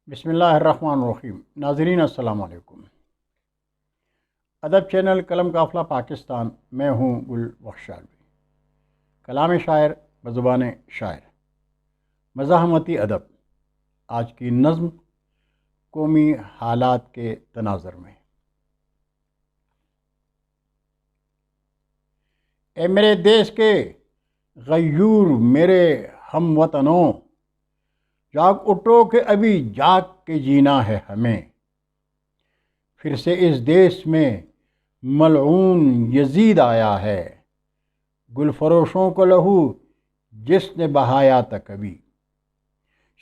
بسم اللہ الرحمن الرحیم۔ ناظرین السلام علیکم۔ ادب چینل قلم قافلہ پاکستان، میں ہوں گل بخشالوی۔ کلام شاعر بزبان شاعر، مزاحمتی ادب۔ آج کی نظم قومی حالات کے تناظر میں۔ اے میرے دیش کے غیور میرے ہم وطنوں، جاگ اٹھو کہ ابھی جاگ کے جینا ہے ہمیں۔ پھر سے اس دیش میں ملعون یزید آیا ہے، گل فروشوں کو لہو جس نے بہایا تھا کبھی۔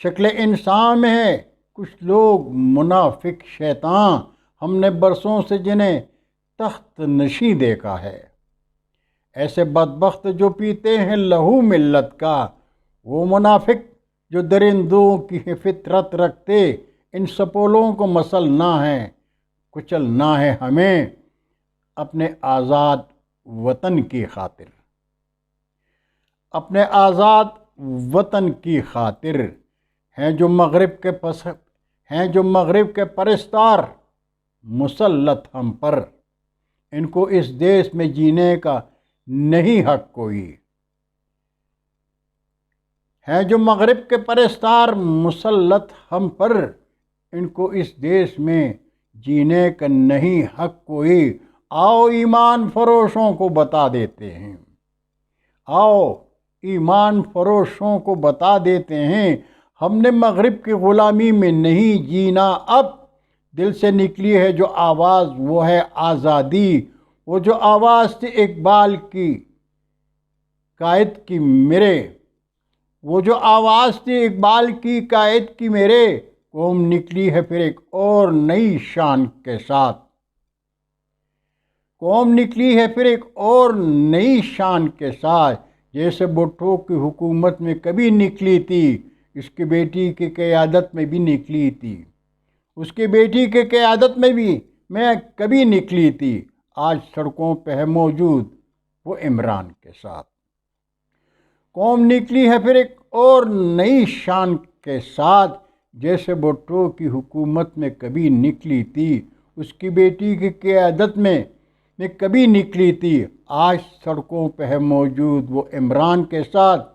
شکل انسان میں ہے کچھ لوگ منافق شیطان، ہم نے برسوں سے جنہیں تخت نشیں دیکھا ہے۔ ایسے بدبخت جو پیتے ہیں لہو ملت کا، وہ منافق جو درندوں کی فطرت رکھتے، ان سپولوں کو مسلنا ہے کچلنا ہے ہمیں اپنے آزاد وطن کی خاطر۔ اپنے آزاد وطن کی خاطر ہیں جو مغرب کے پرستار مسلط ہم پر، ان کو اس دیش میں جینے کا نہیں حق کوئی۔ ہیں جو مغرب کے پرستار مسلط ہم پر، ان کو اس دیش میں جینے کا نہیں حق کوئی۔ آؤ ایمان فروشوں کو بتا دیتے ہیں، آؤ ایمان فروشوں کو بتا دیتے ہیں، ہم نے مغرب کی غلامی میں نہیں جینا اب۔ دل سے نکلی ہے جو آواز وہ ہے آزادی، وہ جو آواز تھی اقبال کی قائد کی میرے، وہ جو آواز تھی اقبال کی قائد کی میرے۔ قوم نکلی ہے پھر ایک اور نئی شان کے ساتھ، قوم نکلی ہے پھر ایک اور نئی شان کے ساتھ، جیسے بھٹو کی حکومت میں کبھی نکلی تھی، اس کی بیٹی کی قیادت میں بھی نکلی تھی، اس کی بیٹی کی قیادت میں بھی میں کبھی نکلی تھی۔ آج سڑکوں پہ ہے موجود وہ عمران کے ساتھ۔ قوم نکلی ہے پھر ایک اور نئی شان کے ساتھ، جیسے بھٹو کی حکومت میں کبھی نکلی تھی، اس کی بیٹی کی قیادت میں کبھی نکلی تھی۔ آج سڑکوں پہ ہے موجود وہ عمران کے ساتھ،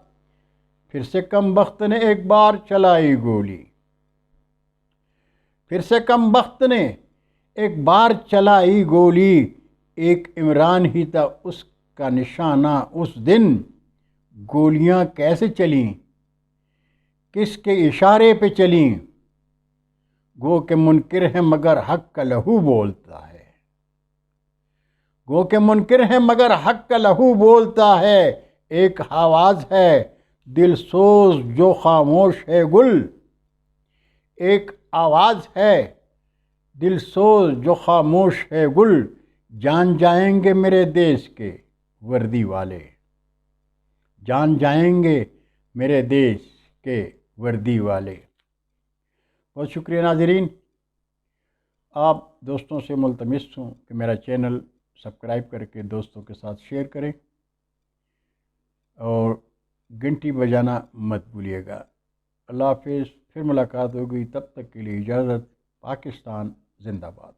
پھر سے کم بخت نے ایک بار چلائی گولی، پھر سے کم بخت نے ایک بار چلائی گولی۔ ایک عمران ہی تھا اس کا نشانہ اس دن، گولیاں کیسے چلیں کس کے اشارے پہ چلیں، گو کہ منکر ہے مگر حق کا لہو بولتا ہے، گو کہ منکر ہے مگر حق کا لہو بولتا ہے۔ ایک آواز ہے دل سوز جو خاموش ہے گل، ایک آواز ہے دل سوز جو خاموش ہے گل، جان جائیں گے میرے دیش کے وردی والے، جان جائیں گے میرے دیش کے وردی والے۔ بہت شکریہ ناظرین۔ آپ دوستوں سے ملتمس ہوں کہ میرا چینل سبسکرائب کر کے دوستوں کے ساتھ شیئر کریں اور گھنٹی بجانا مت بھولیے گا۔ اللہ حافظ، پھر ملاقات ہوگی، تب تک کے لیے اجازت۔ پاکستان زندہ باد۔